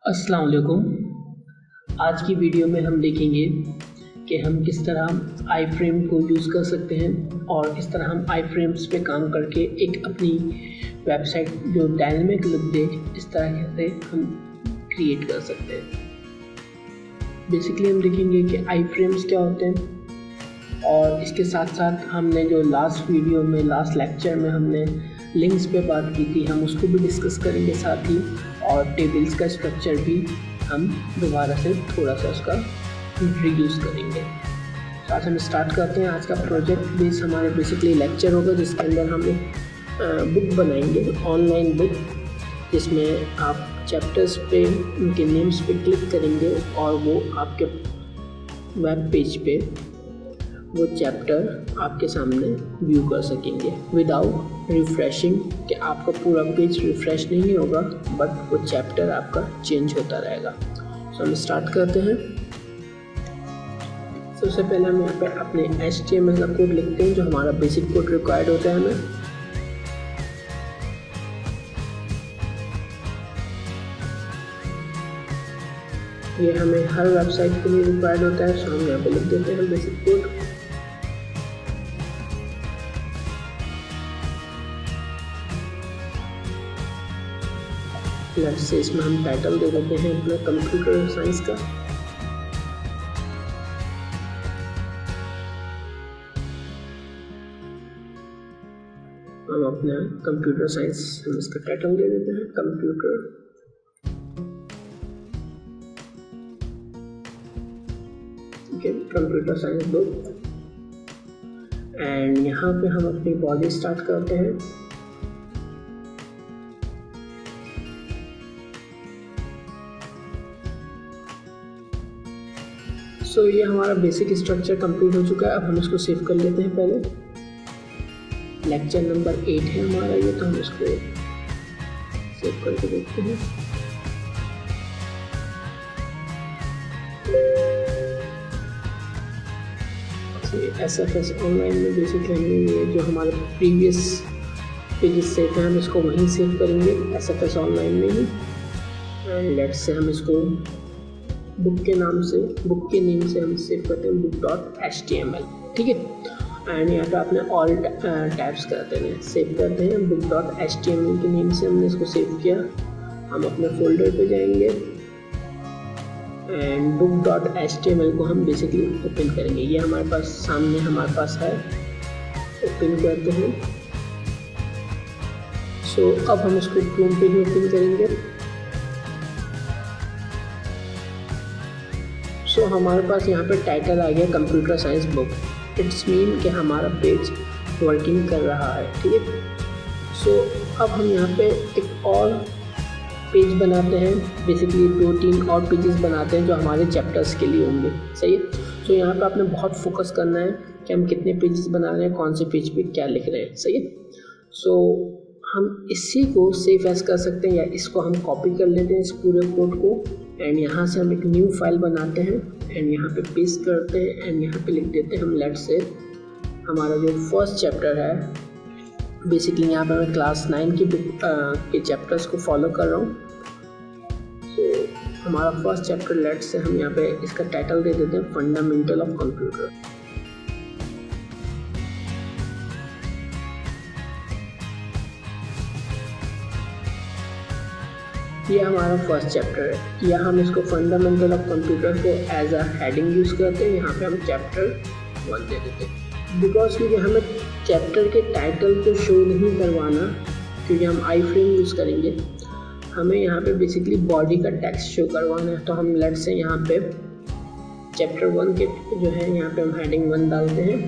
अस्सलाम वालेकुम। आज की वीडियो में हम देखेंगे कि हम किस तरह आई फ्रेम को यूज़ कर सकते हैं और किस तरह हम आई फ्रेम्स पे काम करके एक अपनी वेबसाइट जो डायनामिक लुक दे इस तरह से हम क्रिएट कर सकते हैं। बेसिकली हम देखेंगे कि आई फ्रेम्स क्या होते हैं और इसके साथ साथ हमने जो लास्ट वीडियो में लास्ट लेक्चर में हमने लिंक्स पे बात की थी हम उसको भी डिस्कस करेंगे साथ ही, और टेबल्स का स्ट्रक्चर भी हम दोबारा से थोड़ा सा उसका इंट्रोड्यूस करेंगे। तो आज हम स्टार्ट करते हैं। आज का प्रोजेक्ट बेस हमारे बेसिकली लेक्चर होगा जिसके अंदर हम एक बुक बनाएंगे, ऑनलाइन बुक, जिसमें आप चैप्टर्स पे उनके नेम्स पे क्लिक करेंगे और वो आपके वेब पेज पे वो चैप्टर आपके सामने व्यू कर सकेंगे विदाउट रिफ्रेशिंग, कि आपका पूरा पेज रिफ्रेश नहीं होगा बट वो चैप्टर आपका चेंज होता रहेगा। तो हम स्टार्ट करते हैं। सबसे पहले हम यहाँ पे अपने HTML का कोड लिखते हैं जो हमारा बेसिक कोड रिक्वायर्ड होता है हमें। ये हमें हर वेबसाइट के लिए रिक्वायर्ड होता है, सो हम यहाँ पे लिख देते हैं बेसिक कोड। लेट्स से इसमें हम टाइटल दे देते हैं अपना कंप्यूटर साइंस का। हम अपना कंप्यूटर साइंस हम इसका टाइटल दे देते हैं computer computer science book. And यहाँ पे हम अपनी बॉडी स्टार्ट करते हैं। सो ये हमारा बेसिक स्ट्रक्चर कंप्लीट हो चुका है। अब हम इसको सेव कर लेते हैं। पहले लेक्चर नंबर 8 है हमारा ये, तो हम इसको सेव करके देखते हैं। SFS ऑनलाइन में बेसिकली हमें ये जो हमारे प्रीवियस पेजेस सेव हैं हम इसको वहीं सेव करेंगे SFS ऑनलाइन में ही। एंड लेट्स से हम इसको बुक के नेम से हम सेव करते हैं book.html, ठीक है। एंड यहाँ पे आपने ऑल टैब्स करते हैं, सेव करते हैं book.html के नेम से हमने इसको सेव किया। हम अपने फोल्डर पे जाएंगे एंड book.html को हम बेसिकली ओपन करेंगे। ये हमारे पास सामने हमारे पास है, ओपन करते हैं। सो अब हम इसको क्रोम पे भी ओपन करेंगे। सो हमारे पास यहाँ पे टाइटल आ गया computer science book. It's mean कि हमारा पेज वर्किंग कर रहा है, ठीक है। सो अब हम यहाँ पे एक और पेज बनाते हैं, बेसिकली 2-3 और पेजेस बनाते हैं जो हमारे चैप्टर्स के लिए होंगे, सही है। सो यहाँ पे आपने बहुत फोकस करना है कि हम कितने पेजेस बना रहे हैं, कौन से पेज पे क्या लिख रहे हैं, सही है। सो हम इसी को सेव एज कर सकते हैं या इसको हम कॉपी कर लेते हैं इस पूरे कोड को। एंड यहाँ से हम एक न्यू फाइल बनाते हैं एंड यहाँ पे पेस्ट करते हैं एंड यहाँ पे लिख देते हैं हम लेट्स से हमारा जो फर्स्ट चैप्टर है। बेसिकली यहाँ पे मैं क्लास 9 की बुक के चैप्टर्स को फॉलो कर रहा हूँ। तो हमारा फर्स्ट चैप्टर लेट्स से हम यहाँ पे इसका टाइटल दे देते हैं फंडामेंटल ऑफ कंप्यूटर। ये हमारा फर्स्ट चैप्टर है। या हम इसको फंडामेंटल ऑफ कंप्यूटर को एज अ हेडिंग यूज़ करते हैं। यहाँ पे हम चैप्टर 1 दे देते हैं बिकॉज क्योंकि हमें चैप्टर के टाइटल को शो नहीं करवाना, क्योंकि हम आई फ्रेम यूज़ करेंगे। हमें यहाँ पे बेसिकली बॉडी का टेक्स्ट शो करवाना है। तो हम लेट से यहाँ पे चैप्टर 1 के जो है यहाँ पे हम हेडिंग 1 डालते हैं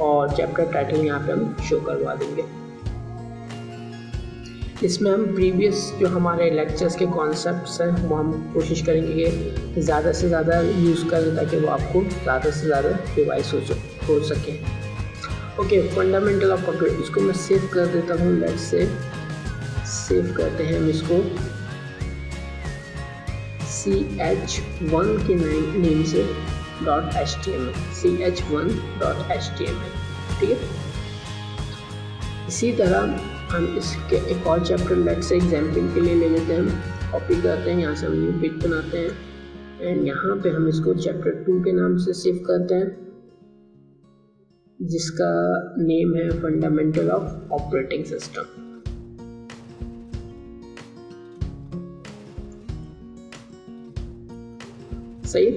और चैप्टर टाइटल यहाँ पे हम शो करवा देंगे। इसमें हम प्रीवियस जो हमारे लेक्चर्स के कॉन्सेप्ट्स हैं वो हम कोशिश करेंगे कि ज़्यादा से ज़्यादा यूज़ करें ताकि वो आपको ज़्यादा से ज़्यादा रिवाइज हो सके। ओके, फंडामेंटल ऑफ कंप्यूटर, इसको मैं सेव कर देता हूँ। लेट्स से सेव करते हैं हम इसको ch1 के नेम से .html, ch1.html, ठीक है। इसी तरह हम इसके एक और चैप्टर लेट से एग्जाम्पल के लिए ले लेते हैं कॉपी करते हैं, यहाँ से हम न्यू पेज बनाते हैं एंड यहाँ पे हम इसको चैप्टर 2 के नाम से सेव करते हैं, जिसका नेम है फंडामेंटल ऑफ ऑपरेटिंग सिस्टम। सही।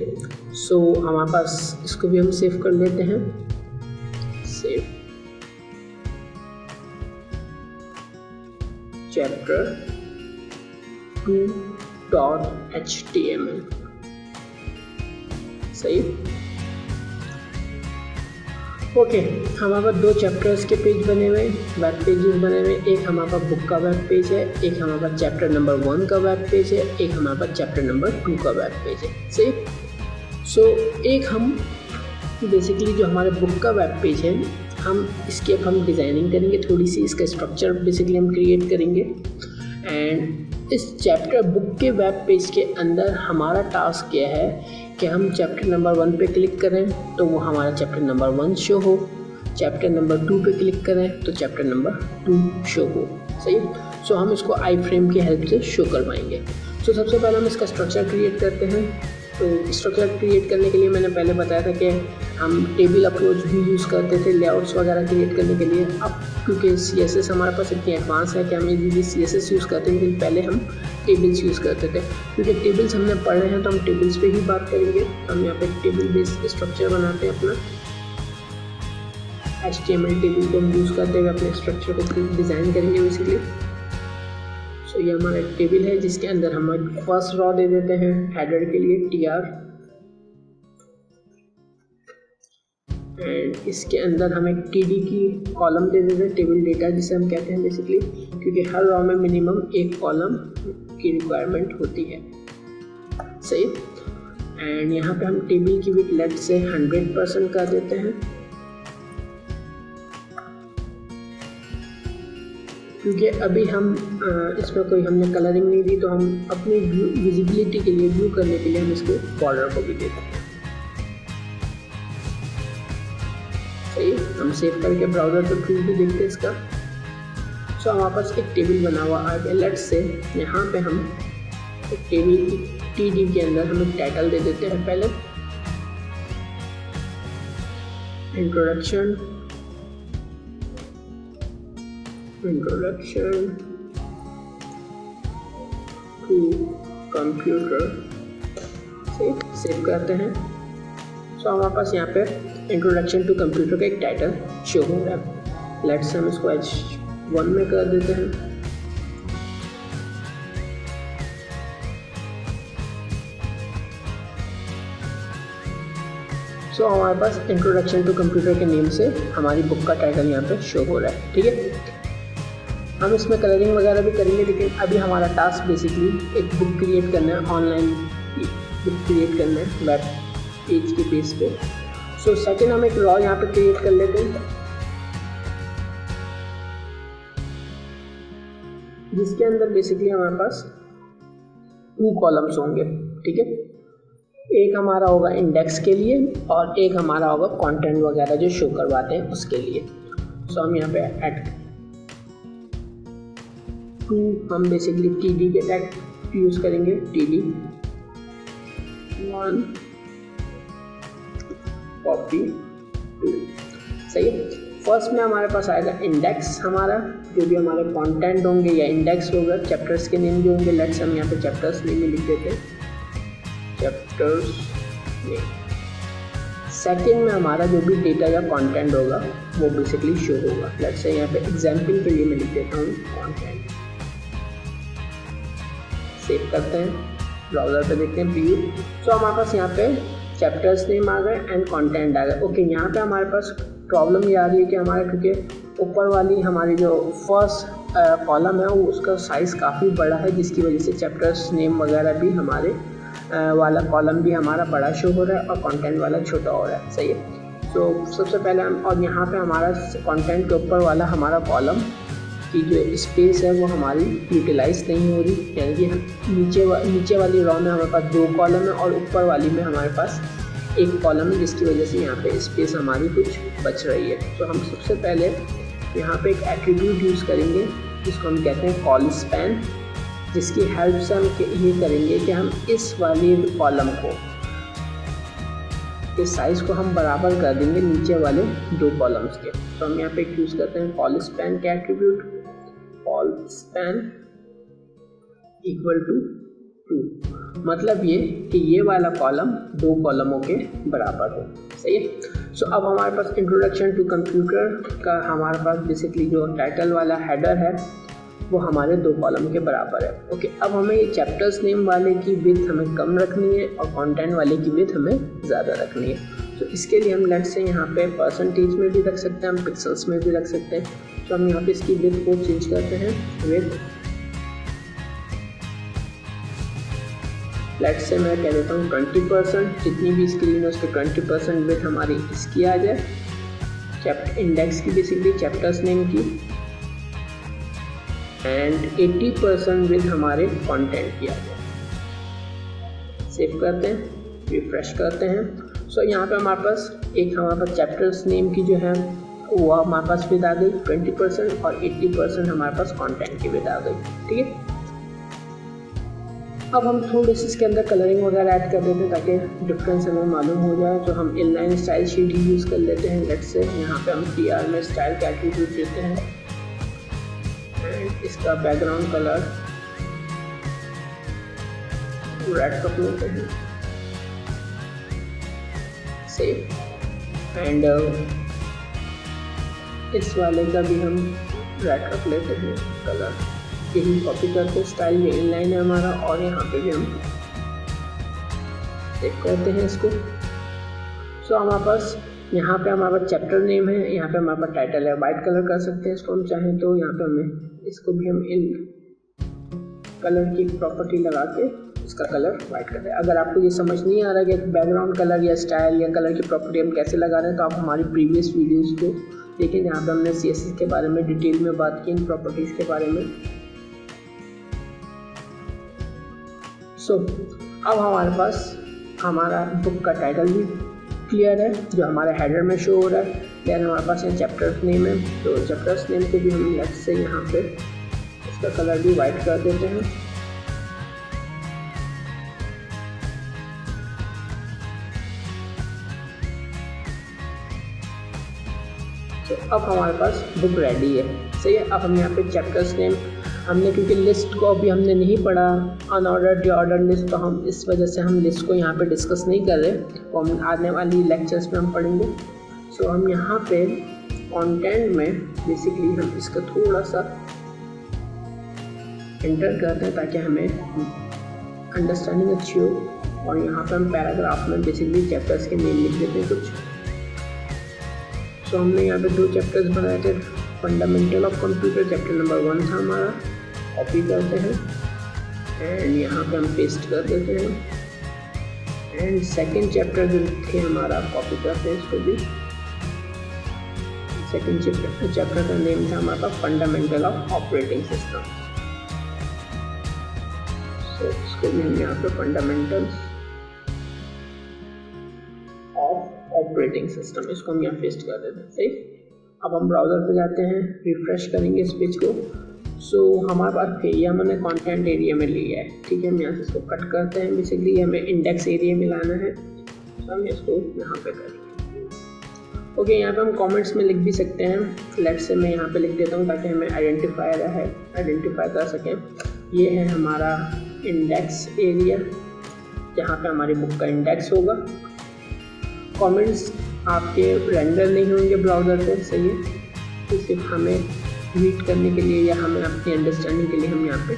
सो हमारे पास इसको भी हम सेव कर लेते हैं, सेव चैप्टर 2.html। सही। ओके, हमारे पास 2 चैप्टर्स के पेज बने हुए, वेब पेजेस बने हुए। एक हमारे पास बुक का वेब पेज है, एक हमारे पास चैप्टर नंबर 1 का वेब पेज है, एक हमारे पास चैप्टर नंबर 2 का वेब पेज है। सही। सो एक हम बेसिकली जो हमारे बुक का वेब पेज है, हम इसकी अब हम डिज़ाइनिंग करेंगे, थोड़ी सी इसका स्ट्रक्चर बेसिकली हम क्रिएट करेंगे एंड इस चैप्टर बुक के वेब पेज के अंदर हमारा टास्क क्या है कि हम चैप्टर नंबर 1 पे क्लिक करें तो वो हमारा चैप्टर नंबर 1 शो हो, चैप्टर नंबर 2 पे क्लिक करें तो चैप्टर नंबर 2 शो हो। सही। सो हम इसको आई फ्रेम की हेल्प से शो करवाएंगे। सो सबसे पहले हम इसका स्ट्रक्चर क्रिएट करते हैं। तो स्ट्रक्चर क्रिएट करने के लिए मैंने पहले बताया था कि हम टेबल अप्रोच भी यूज़ करते थे लेआउट्स वगैरह क्रिएट करने के लिए। अब क्योंकि CSS हमारे पास इतनी एडवांस है कि हम इजीली CSS यूज़ करते हैं, लेकिन पहले हम टेबल्स यूज़ करते थे। क्योंकि टेबल्स हमने पढ़े हैं तो हम टेबल्स पे ही बात करेंगे। हम यहाँ पे टेबल बेस्ड स्ट्रक्चर बनाते हैं अपना, HTML टेबल को हम यूज़ करते हुए अपने स्ट्रक्चर को डिज़ाइन करेंगे बेसिकली। सो ये हमारा टेबल है जिसके अंदर हम फर्स्ट रॉ दे देते हैं हेडर के लिए tr एंड इसके अंदर हम एक td की कॉलम दे देते हैं, टेबल डेटा जिसे हम कहते हैं बेसिकली, क्योंकि हर रॉ में मिनिमम एक कॉलम की रिक्वायरमेंट होती है। सही। एंड यहाँ पे हम टेबल की विड्थ लेफ्ट से 100% कर देते हैं, क्योंकि अभी हम इसमें कोई हमने कलरिंग नहीं दी, तो हम अपनी विजिबिलिटी के लिए, व्यू करने के लिए हम इसको बॉर्डर को भी देते हैं। सही। हम सेव करके ब्राउज़र पे प्रूफ भी देखते हैं इसका। सो हमारे पास एक टेबल बना हुआ आ गया। लेट्स से यहाँ पे हम एक टेबल की TD के अंदर हम एक टाइटल दे देते हैं। पहले इंट्रोडक्शन टू कंप्यूटर। सेव करते हैं। सो हमारे पास यहाँ पे इंट्रोडक्शन टू कंप्यूटर का एक टाइटल शो हो रहा है। लेट्स हम इसको H1 में कर देते हैं। सो हमारे पास इंट्रोडक्शन टू कंप्यूटर के नेम से हमारी बुक का टाइटल यहाँ पे शो हो रहा है। ठीक है। हम इसमें कलरिंग वगैरह भी करेंगे, लेकिन अभी हमारा टास्क बेसिकली एक बुक क्रिएट करना है, ऑनलाइन बुक क्रिएट करना है वेब पेज के बेस पे। सो सेकेंड हम एक रॉ यहाँ पे क्रिएट कर लेते हैं, जिसके अंदर बेसिकली हमारे पास 2 कॉलम्स होंगे। ठीक है। एक हमारा होगा इंडेक्स के लिए और एक हमारा होगा कंटेंट वगैरह जो शो करवाते हैं उसके लिए। सो हम यहाँ पे ऐड 2 हम बेसिकली TD के टैग यूज़ करेंगे, TD 1 कॉपी 2। सही है। फर्स्ट में हमारे पास आएगा इंडेक्स, हमारा जो भी हमारे कंटेंट होंगे या इंडेक्स होगा, चैप्टर्स के नेम जो होंगे। लेट्स हम यहाँ पे चैप्टर्स नेम में लिख देते हैं, चैप्टर्स नेम। सेकेंड में हमारा जो भी डेटा या कंटेंट होगा वो बेसिकली शो होगा। लेट्स से यहाँ पे एग्जाम्पल के लिए मैं लिख देता हूँ कंटेंट। सेव करते हैं, ब्राउज़र पे देखते हैं व्यू। सो हमारे पास यहाँ पे चैप्टर्स नेम आ गए एंड कंटेंट आ गए। ओके, यहाँ पे हमारे पास प्रॉब्लम ये आ रही है कि हमारे, क्योंकि ऊपर वाली हमारी जो फर्स्ट कॉलम है वो उसका साइज़ काफ़ी बड़ा है, जिसकी वजह से चैप्टर्स नेम वगैरह भी हमारे वाला कॉलम भी हमारा बड़ा शो हो रहा है और कंटेंट वाला छोटा हो रहा है। सही है। तो सबसे पहले हम, और यहाँ पे हमारा कंटेंट के ऊपर वाला हमारा कॉलम की जो स्पेस है वो हमारी यूटिलाइज नहीं हो रही, यानी कि नीचे वाली रॉ में हमारे पास 2 कॉलम है और ऊपर वाली में हमारे पास 1 कॉलम है, जिसकी वजह से यहाँ पे स्पेस हमारी कुछ बच रही है। तो हम सबसे पहले यहाँ पे एक एट्रीब्यूट यूज़ करेंगे जिसको हम कहते हैं कॉल स्पैन, इसकी हेल्प से हम ये करेंगे कि हम इस वाले कॉलम को, इस साइज़ को हम बराबर कर देंगे नीचे वाले 2 कॉलम्स के। तो हम यहाँ पे यूज़ करते हैं कॉल स्पैन के attribute, col span equal to 2, मतलब ये कि ये वाला कॉलम 2 कॉलमों के बराबर हो। सही है। सो अब हमारे पास इंट्रोडक्शन टू कंप्यूटर का हमारे पास बेसिकली जो टाइटल वाला हेडर है वो हमारे 2 कॉलम के बराबर है। ओके, अब हमें ये चैप्टर्स नेम वाले की विड्थ हमें कम रखनी है और कंटेंट वाले की विड्थ हमें ज़्यादा रखनी है। तो इसके लिए हम लेट से यहाँ पे परसेंटेज में भी रख सकते हैं, हम पिक्सल्स में भी रख सकते हैं। तो हम यहाँ पे इसकी विड्थ को चेंज करते हैं, विड्थ लेट से मैं कह देता हूँ 20%, जितनी भी स्क्रीन है उसके 20% विड्थ हमारी इसकी आ जाए, चैप्टर इंडेक्स की बेसिकली चैप्टर्स नेम की, एंड 80% विड्थ हमारे कंटेंट की आ जाए। सेव करते हैं, रिफ्रेश करते हैं। सो यहाँ पे हमारे पास चैप्टर्स नेम की जो है वो हमारे पास विड्थ आ गई 20% और 80% हमारे पास कंटेंट की विड्थ आ गई। ठीक है, अब हम थोड़ी सी इसके अंदर कलरिंग वगैरह ऐड कर देते हैं ताकि डिफरेंस हमें मालूम हो जाए। तो हम इनलाइन स्टाइल शीट ही यूज़ कर लेते हैं। लेट से यहाँ पे हम PR में स्टाइल का एट्रीब्यूट देते हैं एंड इसका बैकग्राउंड कलर रेड रख लेते हैं, सेव, एंड इस वाले का भी हम रेड रख लेते हैं कलर। यही कॉपी करते स्टाइल ये इनलाइन है हमारा और यहाँ पे भी हम सेव करते हैं इसको। सो हमारे पास यहाँ पे हमारा चैप्टर नेम है, यहाँ पे हमारे पास टाइटल है, वाइट कलर कर सकते हैं इसको हम चाहें तो। यहाँ पे हमें इसको भी हम इन कलर की प्रॉपर्टी लगा के इसका कलर वाइट कर दें। अगर आपको ये समझ नहीं आ रहा कि बैकग्राउंड कलर या स्टाइल या कलर की प्रॉपर्टी हम कैसे लगा रहे हैं तो आप हमारी प्रीवियस वीडियोज़ को देखें, जहाँ पे हमने CSS के बारे में डिटेल में बात की, इन प्रॉपर्टीज़ के बारे में। सो अब हमारे पास हमारा बुक का टाइटल भी क्लियर है जो हमारे हेडर में शो हो रहा है। देन हमारे पास ये चैप्टर्स नेम है, तो चैप्टर्स नेम को भी हम लेफ्ट से यहाँ पे इसका कलर भी वाइट कर देते हैं। तो अब हमारे पास बुक रेडी है। सही है। अब हम यहाँ पे चैप्टर्स नेम हमने, क्योंकि लिस्ट को अभी हमने नहीं पढ़ा अनऑर्डर्ड या ऑर्डर लिस्ट, तो हम इस वजह से हम लिस्ट को यहाँ पे डिस्कस नहीं कर रहे, वो हम आने वाली लेक्चर्स में हम पढ़ेंगे। सो हम यहाँ पे कंटेंट में बेसिकली हम इसका थोड़ा सा एंटर करते हैं ताकि हमें अंडरस्टैंडिंग अच्छी हो। और यहाँ पे हम पैराग्राफ में बेसिकली चैप्टर्स के नेम लिख देते हैं कुछ। सो हमने यहाँ पे 2 चैप्टर्स बनाए थे, fundamental of computer chapter number 1 था हमारा, कॉपी करते हैं एंड यहाँ पे हम पेस्ट कर देते हैं। एंड सेकंड चैप्टर जो थे हमारा, कॉपी करते हैं इसको भी। सेकंड चैप्टर का नेम था हमारा फंडामेंटल ऑफ ऑपरेटिंग सिस्टम। सो इसको भी हम यहाँ पे फंडामेंटल ऑफ ऑपरेटिंग सिस्टम, इसको हम यहाँ पेस्ट कर देते हैं। सही। अब हम ब्राउज़र पे जाते हैं, रिफ्रेश करेंगे इस पेज को। सो हमारे पास एरिया मैंने कंटेंट एरिया में लिया है। ठीक है, हम यहाँ से इसको कट करते हैं। बेसिकली हमें इंडेक्स एरिया में लाना है, तो हम इसको यहाँ पे करेंगे। ओके, यहाँ पे हम कमेंट्स में लिख भी सकते हैं। लेट से मैं यहाँ पे लिख देता हूँ ताकि हमें आइडेंटिफाई कर सकें। ये है हमारा इंडेक्स एरिया, जहाँ पे हमारी बुक का इंडेक्स होगा। कमेंट्स आपके रेंडर नहीं होंगे ब्राउज़र पे, सही है, तो सिर्फ हमें रीड करने के लिए या हमें अपनी अंडरस्टैंडिंग के लिए हम यहाँ पे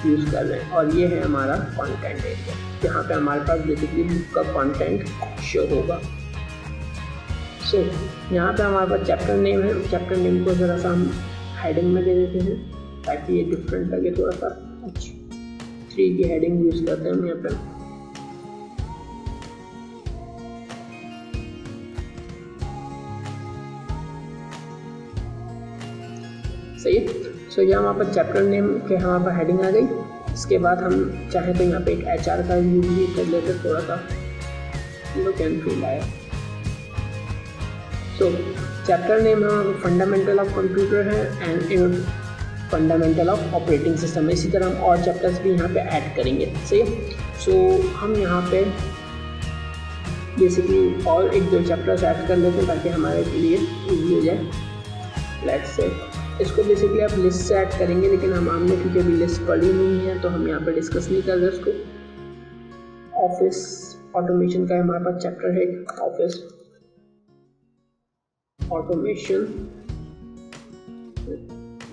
यूज़ कर रहे हैं। और ये है हमारा कंटेंट एरिया, जहाँ पे हमारे पास बेसिकली बुक का कंटेंट शो होगा। सो यहाँ पे हमारे पास चैप्टर नेम है। चैप्टर नेम को ज़रा सा हम हेडिंग में दे देते हैं ताकि ये डिफरेंट लगे थोड़ा सा। अच्छा, 3 की हेडिंग यूज़ करते हैं हम यहाँ पे। सही है। सो यहाँ हमारे पास चैप्टर नेम के हमारे पास हेडिंग आ गई। इसके बाद हम चाहे तो यहाँ पे एक HR का यूज भी कर लेते, थोड़ा सा लुक एंड फील आया। सो चैप्टर नेम हमारा फंडामेंटल ऑफ कंप्यूटर है and fundamental of operating system. इसी तरह हम और चैप्टर्स भी यहाँ पे ऐड करेंगे, सही है। सो हम यहाँ पे बेसिकली और एक दो चैप्टर्स ऐड कर लेते हैं ताकि हमारे लिए ईजी हो जाए। लेट्स से इसको बेसिकली आप लिस्ट से ऐड करेंगे, लेकिन हमने क्योंकि अभी लिस्ट पढ़ी नहीं है तो हम यहाँ पे डिस्कस नहीं कर रहे इसको। ऑफिस ऑटोमेशन का हमारे पास चैप्टर है, ऑफिस ऑटोमेशन।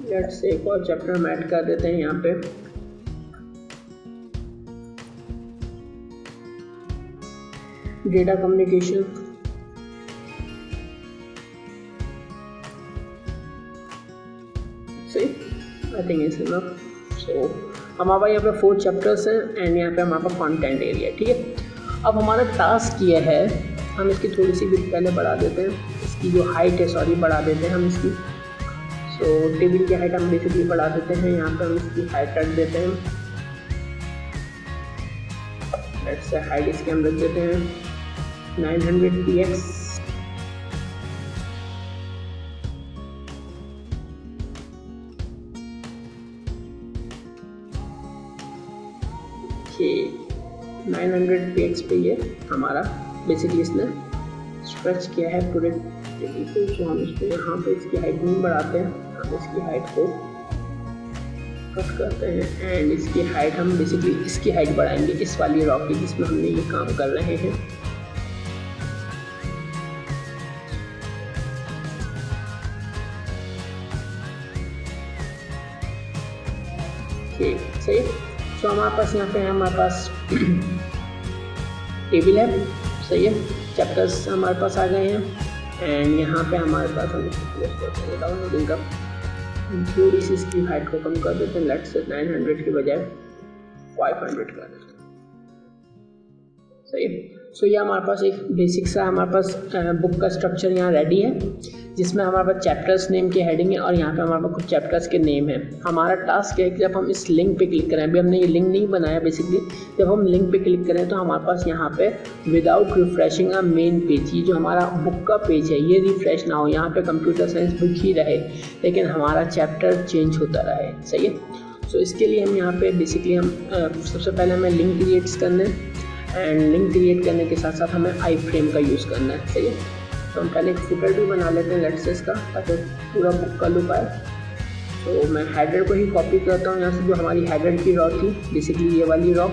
लेट्स से एक और चैप्टर हम ऐड कर देते हैं यहाँ पे, डेटा कम्युनिकेशन। सही, आई थिंक इट्स इनफ। सो हमारे पास यहाँ पे 4 चैप्टर्स हैं एंड यहाँ पे हमारे पास कंटेंट एरिया, ठीक है। अब हमारा टास्क ये है, हम इसकी थोड़ी सी विड्थ पहले बढ़ा देते हैं, इसकी जो हाइट है सॉरी बढ़ा देते हैं हम इसकी। सो टेबल की हाइट हम बेसिकली बढ़ा देते हैं, यहाँ पे हम इसकी हाइट रख देते हैं। लेट्स से हाइट इसकी हम रख देते हैं 900 px। ये 900 px पे ये हमारा बेसिकली इसने स्ट्रेच किया है पूरे टेबल को। तो हम इसको यहाँ पे इसकी हाइट नहीं बढ़ाते हैं, हम इसकी हाइट को कट करते हैं एंड इसकी हाइट हम बेसिकली इसकी हाइट बढ़ाएंगे, इस वाली रॉ की जिसमें हमने ये काम कर रहे हैं। सही है। तो हमारे पास यहाँ पे हमारे पास टेबल है, सही है। चैप्टर्स हमारे पास आ गए हैं एंड यहाँ पे हमारे पास हम डाउनलोडिंग का थोड़ी सी इसकी हाइट को कम कर देते हैं। लेट्स से 900 के बजाय 500 कर देते हैं, सही है। सो ये हमारे पास एक बेसिक सा हमारे पास बुक का स्ट्रक्चर यहाँ रेडी है, जिसमें हमारे पास चैप्टर्स नेम की हेडिंग है और यहाँ पे हमारे पास कुछ चैप्टर्स के नेम है। हमारा टास्क है कि जब हम इस लिंक पे क्लिक करें, अभी हमने ये लिंक नहीं बनाया बेसिकली, जब हम लिंक पे क्लिक करें तो हमारे पास यहाँ पे विदाउट रिफ्रेशिंग अ मेन पेज, ये जो हमारा बुक का पेज है ये रिफ्रेश ना हो, यहाँ पे कंप्यूटर साइंस बुक ही रहे लेकिन हमारा चैप्टर चेंज होता रहे, सही है। सो इसके लिए हम यहाँ पे बेसिकली हम सबसे पहले हमें लिंक क्रिएट्स करना है एंड लिंक क्रिएट करने के साथ साथ हमें आई फ्रेम का यूज़ करना है, सही है। तो हम पहले एक फुटर भी बना लेते हैं लेट्स से इसका, ताकि पूरा बुक का लुक आए। तो मैं हेडर को ही कॉपी करता हूँ यहाँ से, जो हमारी हेडर की रॉ थी बेसिकली ये वाली रॉ,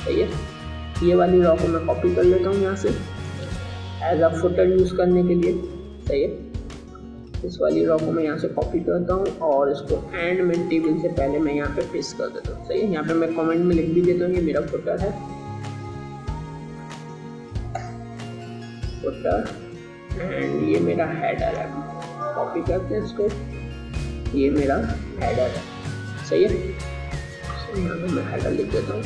सही है। ये वाली रॉ को मैं कॉपी कर लेता हूँ यहाँ से एज अ फुटर यूज़ करने के लिए, सही है। इस वाली रॉ को मैं यहाँ से कॉपी करता हूँ और इसको एंड में टेबल से पहले मैं यहाँ पे पेस्ट कर देता हूँ, सही है। यहाँ पे मैं कमेंट में लिख भी देता हूँ ये मेरा फुटर है, फुटर एंड ये मेरा हेडर है। कॉपी करते हैं इसको, ये मेरा हेडर है, सही है। यहाँ पे मैं हेडर लिख देता हूँ,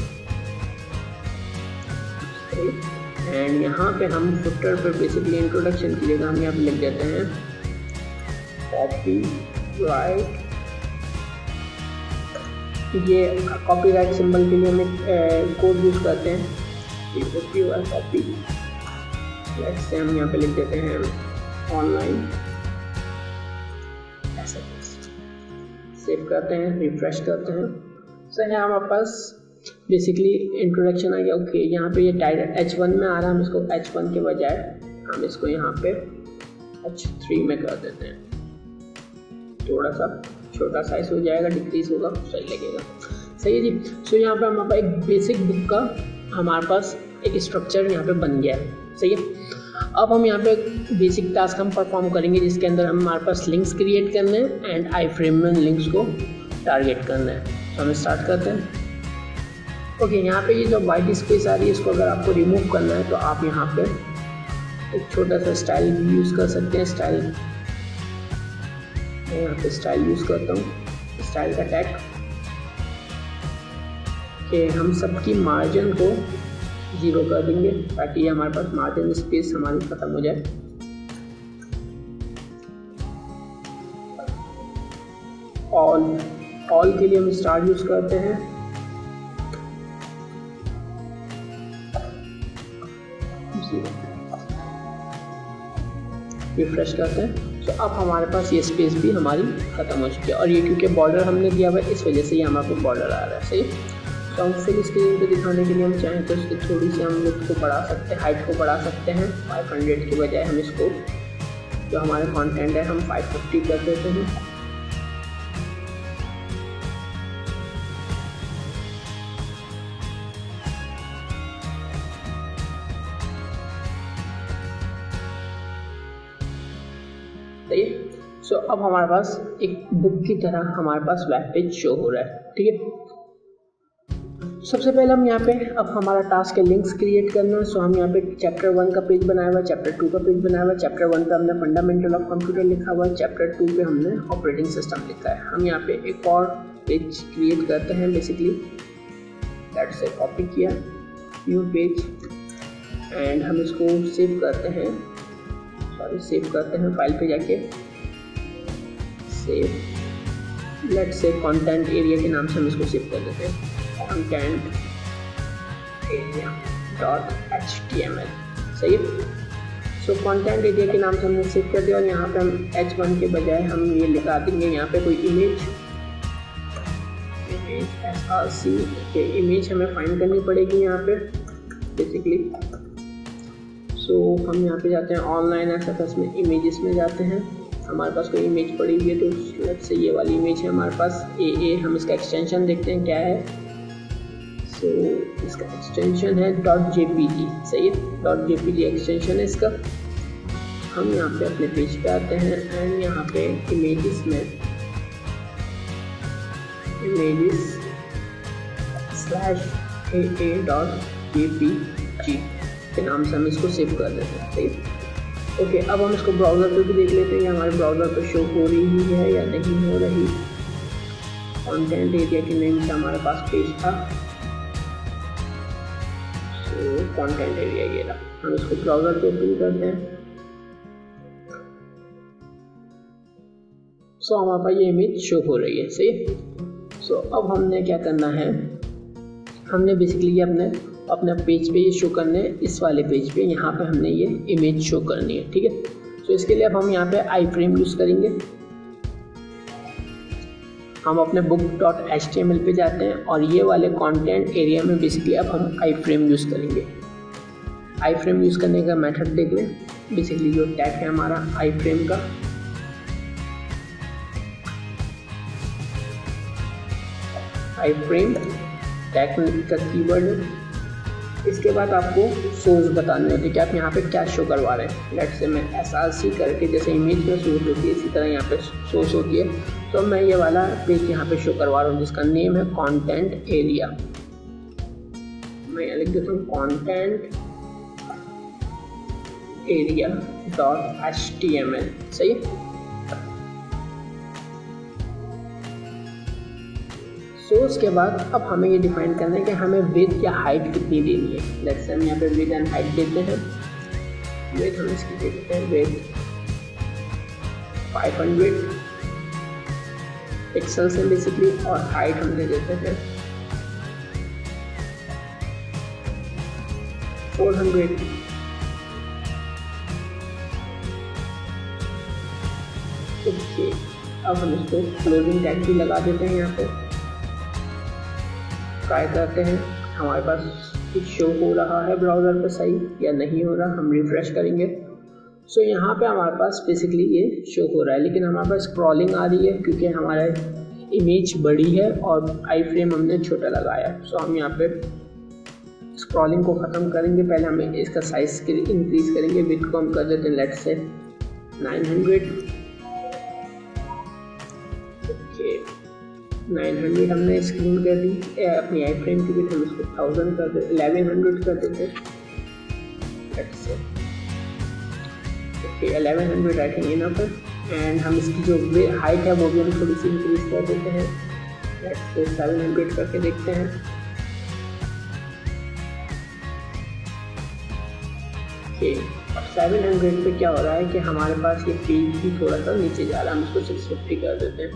एंड यहाँ पे हम फुटर पे बेसिकली इंट्रोडक्शन की जगह हम यहाँ पे लिख देते हैं कॉपीराइट। ये कॉपीराइट सिंबल के लिए हम एक कोड यूज़ करते हैं, कॉपी। लेट्स से हम यहाँ पे लिख देते हैं ऑनलाइन, ऐसा सेव करते हैं, रिफ्रेश करते हैं। सो यहाँ हमारे पास बेसिकली इंट्रोडक्शन आ गया। ओके, यहाँ पे ये टाइटल H1 में आ रहा है, हम इसको H1 के बजाय हम इसको यहाँ पे H3 में कर देते हैं। थोड़ा सा छोटा साइज हो जाएगा, डिक्रीज होगा, सही लगेगा, सही है जी। सो यहाँ पे हमारे पास एक बेसिक बुक का हमारे पास एक स्ट्रक्चर यहाँ पे बन गया है, सही है। अब हम यहाँ पे बेसिक टास्क हम परफॉर्म करेंगे जिसके अंदर हमारे पास लिंक्स क्रिएट करने हैं एंड आई फ्रेम में लिंक्स को टारगेट करना है। तो हम स्टार्ट करते हैं। ओके, यहाँ पे ये जो वाइट स्पेस आ रही है इसको अगर आपको रिमूव करना है तो आप यहाँ पे एक छोटा सा स्टाइल भी यूज़ कर सकते हैं। स्टाइल, मैं यहाँ पे स्टाइल यूज़ करता हूँ, स्टाइल का टैग कि हम सबकी मार्जिन को 0 कर देंगे ताकि हमारे पास मार्जिन स्पेस हमारी खत्म हो जाए। ऑल के लिए हम स्टार यूज करते हैं। रिफ्रेश करते हैं। सो अब हमारे पास ये स्पेस भी हमारी ख़त्म हो चुकी है, और ये क्योंकि बॉर्डर हमने दिया हुआ है इस वजह से ये हमारे पास बॉर्डर आ रहा है। सही। तो हम फिल स्क्रीन पे दिखाने के लिए हम चाहें तो इसकी थोड़ी सी हम विड्थ को बढ़ा सकते हैं, हाइट को बढ़ा सकते हैं। 500 के बजाय हम इसको जो हमारे कंटेंट है हम 550 कर देते हैं। सो अब हमारे पास एक बुक की तरह हमारे पास वेब पेज शो हो रहा है। ठीक है। सबसे पहले हम यहाँ पे अब हमारा टास्क है लिंक्स क्रिएट करना है। सो हम यहाँ पे चैप्टर 1 का पेज बनाया हुआ है, चैप्टर 2 का पेज बनाया हुआ है। चैप्टर 1 पे हमने फंडामेंटल ऑफ कंप्यूटर लिखा हुआ है, चैप्टर 2 पे हमने ऑपरेटिंग सिस्टम लिखा है। हम यहाँ पे एक और पेज क्रिएट करते हैं बेसिकली, दैट से कॉपी किया न्यू पेज एंड हम इसको सेव करते हैं, सेव करते हैं फाइल पे जाके save, let's say content area के नाम से हम इसको सेव कर देते हैं, कंटेंट एरिया डॉट HTML। सही है। सो कंटेंट एरिया के नाम से हमने सेव कर दिया और यहाँ पे हम H1 के बजाय हम ये लिखा देंगे यहाँ पे कोई इमेज SRC के इमेज हमें फाइंड करनी पड़ेगी यहाँ पे बेसिकली। सो हम यहाँ पे जाते हैं ऑनलाइन SFS में इमेजेस में जाते हैं, हमारे पास कोई इमेज पड़ी हुई है तो लेट्स से ये वाली इमेज है हमारे पास AA। हम इसका एक्सटेंशन देखते हैं क्या है। सो इसका एक्सटेंशन है .jpg। सही है, .jpg एक्सटेंशन है इसका। हम यहाँ पे अपने पेज पे आते हैं एंड यहाँ पे इमेजेस में images/AA.jpg के नाम से हम इसको सेव कर देते हैं। सही। ओके, अब हम इसको ब्राउज़र पे भी देख लेते हैं कि हमारे ब्राउज़र पे शो हो रही है या नहीं हो रही। कंटेंट एरिया के नेम से हमारे पास पेज था, सो कंटेंट एरिया ये रहा। हम इसको ब्राउज़र पे ओपन करते हैं। सो हमारे पास ये इमेज शो हो रही है। सही। सो अब हमने क्या करना है, हमने बेसिकली अपने पेज पे ये शो करने हैं, इस वाले पेज पे यहाँ पे हमने ये इमेज शो करनी है। ठीक है। तो इसके लिए अब हम यहाँ पे आई फ्रेम यूज़ करेंगे। हम अपने book.html पे जाते हैं और ये वाले कंटेंट एरिया में बेसिकली अब हम आई फ्रेम यूज़ करेंगे। आई फ्रेम यूज़ करने का मेथड देख लें। बेसिकली जो टैग है हमारा आई फ्रेम का, आई फ्रेम टैग का कीवर्ड है। इसके बाद आपको सोर्स बताने होते हैं कि आप यहाँ पे क्या शो करवा रहे हैं। लेट्स से मैं SRC करके जैसे इमेज में सोर्स होती है इसी तरह यहाँ पे सोर्स होती है, तो मैं ये वाला पेज यहाँ पे शो करवा रहा हूँ जिसका नेम है कंटेंट एरिया। मैं यहाँ लिख देता हूँ कंटेंट एरिया डॉट HTML। सही। सो उसके बाद अब हमें ये डिफाइन करना है कि हमें विड्थ या हाइट कितनी देनी है। लेट्स से हम यहाँ पे विड्थ एंड हाइट देते हैं। विड्थ हम इसकी देते हैं विड्थ 500 पिक्सल्स है बेसिकली, और हाइट हम दे देते हैं 400। ओके, अब हम इसको क्लोजिंग टैग भी लगा देते हैं। यहाँ पे ट्राई करते हैं हमारे पास कुछ शो हो रहा है ब्राउज़र पे सही या नहीं हो रहा। हम रिफ्रेश करेंगे। सो यहाँ पे हमारे पास बेसिकली ये शो हो रहा है, लेकिन हमारे पास स्क्रॉलिंग आ रही है क्योंकि हमारा इमेज बड़ी है और आई फ्रेम हमने छोटा लगाया है। सो हम यहाँ पे स्क्रॉलिंग को ख़त्म करेंगे। पहले हमें इसका साइज इंक्रीज करेंगे। विड्थ को हम कर देते हैं लेट्स से 900। ओके, 900 हमने स्क्रीन कर दी अपनी आई फ्रेम की विड्थ। हम इसको 1000 कर देते, 1100 कर देते हैं। Let's say okay 1100 I think enough है। एंड हम इसकी जो हाइट है वो भी हम थोड़ी सी इंक्रीज कर देते हैं। लेट्स से 700 करके देखते हैं। ओके, 700 पे क्या हो रहा है कि हमारे पास ये पेज भी थोड़ा सा नीचे जा रहा है। हम इसको 650 कर देते हैं।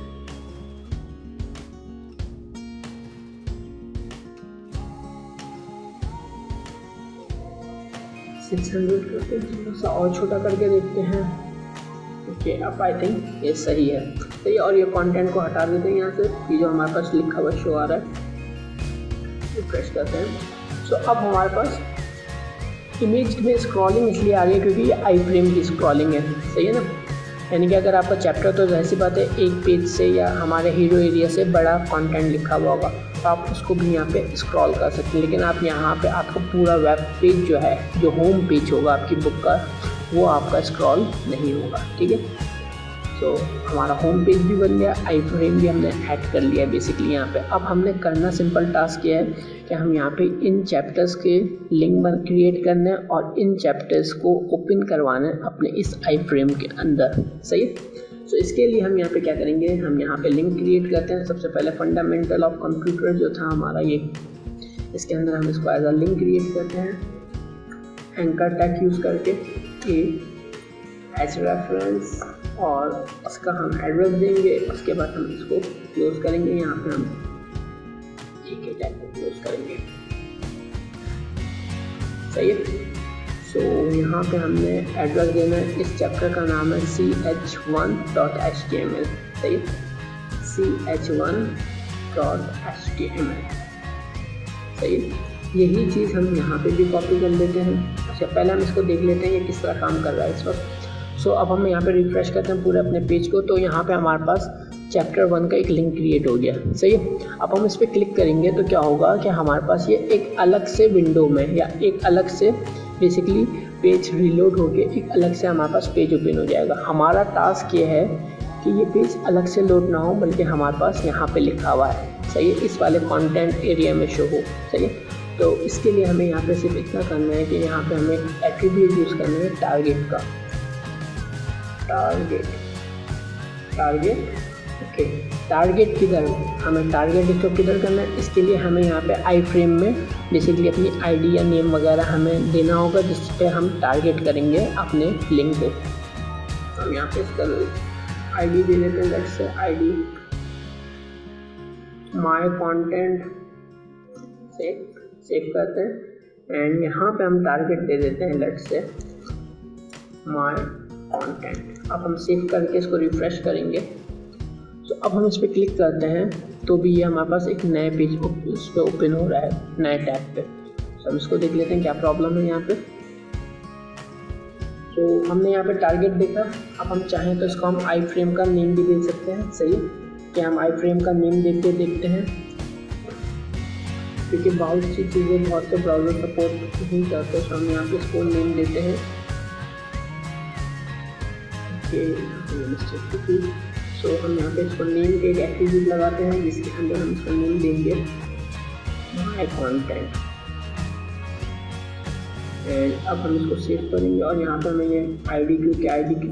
$600 करते हैं, थोड़ा सा और छोटा करके देखते हैं। ओके, अब आई थिंक ये सही है। सही है, और ये कंटेंट को हटा देते हैं यहाँ से। ये जो हमारे पास लिखा हुआ शो आ रहा है, रिफ्रेश करते हैं। सो अब हमारे पास इमेज में स्क्रॉलिंग इसलिए आ रही है क्योंकि ये आई फ्रेम की स्क्रॉलिंग है। सही है ना, यानी कि अगर आपका चैप्टर तो जाहिर सी बात है एक पेज से या हमारे हीरो एरिया से बड़ा कंटेंट लिखा हुआ होगा तो आप उसको भी यहाँ पे स्क्रॉल कर सकते हैं। लेकिन आप यहाँ पे आपका पूरा वेब पेज जो है, जो होम पेज होगा आपकी बुक का, वो आपका स्क्रॉल नहीं होगा। ठीक है, तो हमारा होम पेज भी बन गया, आई फ्रेम भी हमने ऐड कर लिया बेसिकली यहाँ पे। अब हमने करना सिंपल टास्क किया है कि हम यहाँ पे इन चैप्टर्स के लिंक क्रिएट करने हैं और इन चैप्टर्स को ओपन करवाना है अपने इस आई फ्रेम के अंदर। सही है, तो इसके लिए हम यहाँ पे क्या करेंगे, हम यहाँ पे लिंक क्रिएट करते हैं। सबसे पहले फंडामेंटल ऑफ कंप्यूटर जो था हमारा ये, इसके अंदर हम इसको एज अ लिंक क्रिएट करते हैं एंकर टैग यूज़ करके एज रेफरेंस, और इसका हम एड्रेस देंगे। उसके बाद हम इसको क्लोज करेंगे, यहाँ पे हम एक टैग को क्लोज करेंगे। सही है, सो यहाँ पे हमने एड्रेस देना है। इस चैप्टर का नाम है ch1.html। सही है, ch1.html। सही है, यही चीज़ हम यहाँ पे भी कॉपी कर लेते हैं। अच्छा, पहले हम इसको देख लेते हैं ये किस तरह काम कर रहा है इस वक्त। सो अब हम यहाँ पे रिफ्रेश करते हैं पूरे अपने पेज को, तो यहाँ पे हमारे पास चैप्टर 1 का एक लिंक क्रिएट हो गया। सही है, अब हम इस पर क्लिक करेंगे तो क्या होगा कि हमारे पास ये एक अलग से विंडो में या एक अलग से बेसिकली पेज रीलोड होके एक अलग से हमारे पास पेज ओपन हो जाएगा। हमारा टास्क ये है कि ये पेज अलग से लोड ना हो, बल्कि हमारे पास यहाँ पे लिखा हुआ है। सही है, इस वाले कंटेंट एरिया में शो हो। सही है, तो इसके लिए हमें यहाँ पे सिर्फ इतना करना है कि यहाँ पे हमें एट्रीब्यूट यूज़ करना है टारगेट का। टारगेट ओके, टारगेट किधर, हमें टारगेट इसको किधर करना है, इसके लिए हमें यहाँ पे आई फ्रेम में बेसिकली अपनी आईडी या नेम वगैरह हमें देना होगा, जिस पे हम टारगेट करेंगे अपने लिंक को। हम यहाँ पे इसका आईडी दे लेते हैं, let's say ID my content, save करते हैं एंड यहाँ पे हम टारगेट दे देते हैं, लेट्स से माय कंटेंट। अब हम सेव करके इसको रिफ्रेश करेंगे। तो अब हम इस पर क्लिक करते हैं तो भी ये हमारे पास एक नए पेज इस पर ओपन हो रहा है, नए टैब पे। तो हम इसको देख लेते हैं क्या प्रॉब्लम है यहाँ पे। तो हमने यहाँ पे टारगेट देखा, अब हम चाहें तो इसको हम आई फ्रेम का नेम भी दे सकते हैं। सही है, कि हम आई फ्रेम का नेम देख के देखते हैं, क्योंकि बहुत सी चीज़ें बहुत से ब्राउज़र सपोर्ट नहीं करते। तो हम यहाँ पे इसको नेम देते हैं सो हम यहाँ पे इसको नेम के एक एट्रीब्यूट लगाते हैं, जिसके अंदर हम इसका नेम देंगे माय कंटेंट एंड अब हम इसको सेव करेंगे। और यहाँ पर हमें ये आईडी, क्योंकि आईडी की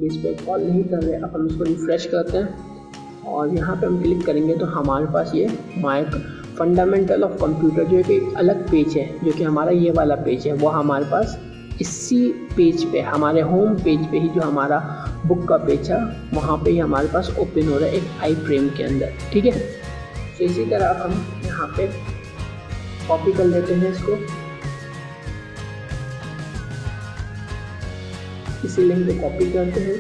इस पर कॉल नहीं कर रहे, अब हम इसको रिफ्रेश करते हैं और यहाँ पे हम क्लिक करेंगे तो हमारे पास ये माय फंडामेंटल ऑफ कंप्यूटर जो कि एक अलग पेज है, जो कि हमारा ये वाला पेज है, वो हमारे पास इसी पेज पे, हमारे होम पेज पे ही जो हमारा बुक का पेज है, वहाँ पे ही हमारे पास ओपन हो रहा है एक आई फ्रेम के अंदर। ठीक है, तो इसी तरह हम यहाँ पे कॉपी कर लेते हैं इसको, इसी लिंक को कॉपी करते हैं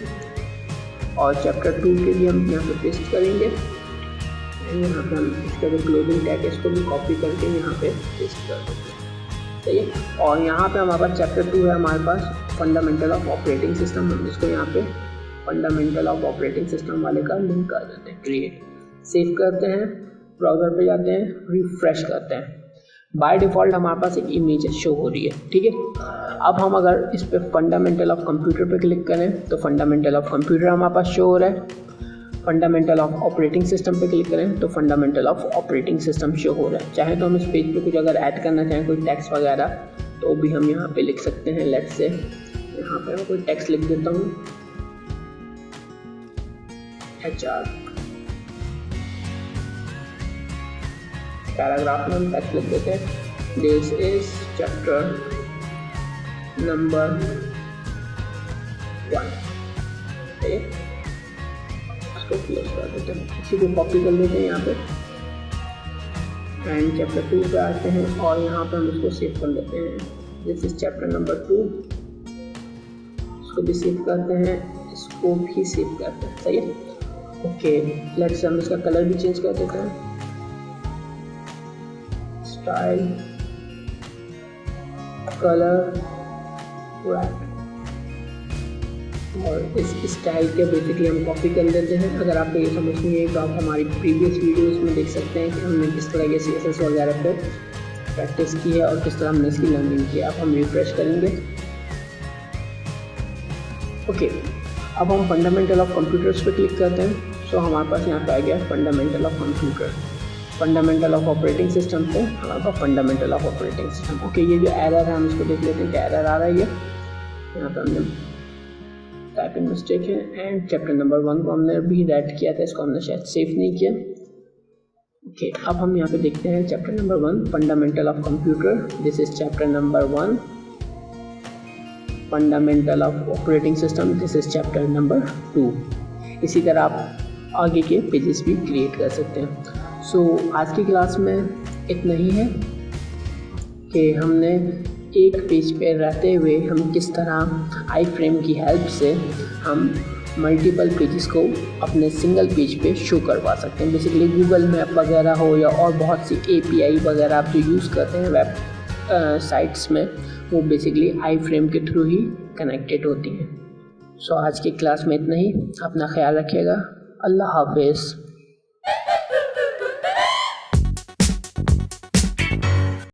और चैप्टर 2 के लिए हम यहाँ पे पेस्ट करेंगे। यहाँ पे हम इसका जो क्लोजिंग टैग है इसको भी कॉपी करके यहाँ पे पेस्ट कर देते हैं। सही है, और यहाँ पे हमारे पास चैप्टर 2 है हमारे पास फंडामेंटल ऑफ ऑपरेटिंग सिस्टम। हम इसको यहाँ पे फंडामेंटल ऑफ ऑपरेटिंग सिस्टम वाले का लिंक कर देते हैं, क्रिएट, सेव करते हैं, ब्राउज़र पे जाते हैं, रिफ्रेश करते हैं। बाय डिफ़ॉल्ट हमारे पास एक इमेज शो हो रही है। ठीक है, अब हम अगर इस पे फंडामेंटल ऑफ कंप्यूटर पे क्लिक करें तो फंडामेंटल ऑफ कंप्यूटर हमारे पास शो हो रहा है। फंडामेंटल ऑफ ऑपरेटिंग सिस्टम पे क्लिक करें तो fundamental of operating system show हो रहा है। चाहे तो हम इस पेज पे कुछ अगर ऐड करना चाहें, कोई टेक्स्ट वगैरह, तो भी हम यहाँ पे लिख सकते हैं। लेट्स से यहाँ पे मैं कोई टेक्स्ट लिख देता हूँ, HR पैराग्राफ में हम टेक्स्ट लिख देते हैं, दिस इज चैप्टर नंबर 1। इसको क्लोज कर देते हैं, इसी को कॉपी कर लेते हैं यहाँ पे एंड चैप्टर 2 पे आते हैं और यहाँ पे हम इसको सेव कर लेते हैं। दिस इज चैप्टर नंबर 2, इसको भी सेव करते हैं। इसको भी सेव करते हैं, सही है। ओके, लेट्स हम इसका कलर भी चेंज कर देते हैं, स्टाइल कलर ब्लैक, और इस स्टाइल के बेसिकली हम कॉपी कर लेते हैं। अगर आपको ये समझ नहीं है तो आप हमारी प्रीवियस वीडियोस में देख सकते हैं कि हमने किस तरह के CSS वगैरह पे प्रैक्टिस की है और किस तरह हमने इसकी लर्निंग की है। अब हम रिफ्रेश करेंगे। ओके, अब हम फंडामेंटल ऑफ कंप्यूटर्स पे क्लिक करते हैं। सो हमारे पास यहाँ पे आ गया fundamental of computer, fundamental of operating system पे हमारे पास fundamental of operating system. Okay, ये जो एरर है हम इसको देख लेते हैं क्या एरर आ रहा है। ये यहाँ पे हमने टाइपिंग मिस्टेक है एंड चैप्टर नंबर 1 को हमने भी राइट किया था, इसको हमने शायद सेव नहीं किया। ओके, अब हम यहाँ पे देखते हैं chapter number 1 fundamental of computer, this is chapter number 1। Fundamental of operating system, this is chapter number 2। इसी तरह आप आगे के पेजेस भी क्रिएट कर सकते हैं। सो आज की क्लास में इतना ही है कि हमने एक पेज पे रहते हुए हम किस तरह आई फ्रेम की हेल्प से हम मल्टीपल पेजेस को अपने सिंगल पेज पे शो करवा सकते हैं। बेसिकली गूगल मैप वगैरह हो या और बहुत सी API वगैरह आप जो यूज़ करते हैं वेब साइट्स में, वो बेसिकली आई फ्रेम के थ्रू ही कनेक्टेड होती हैं। सो आज की क्लास में इतना ही। अपना ख्याल रखिएगा। अल्लाह हाफिज़।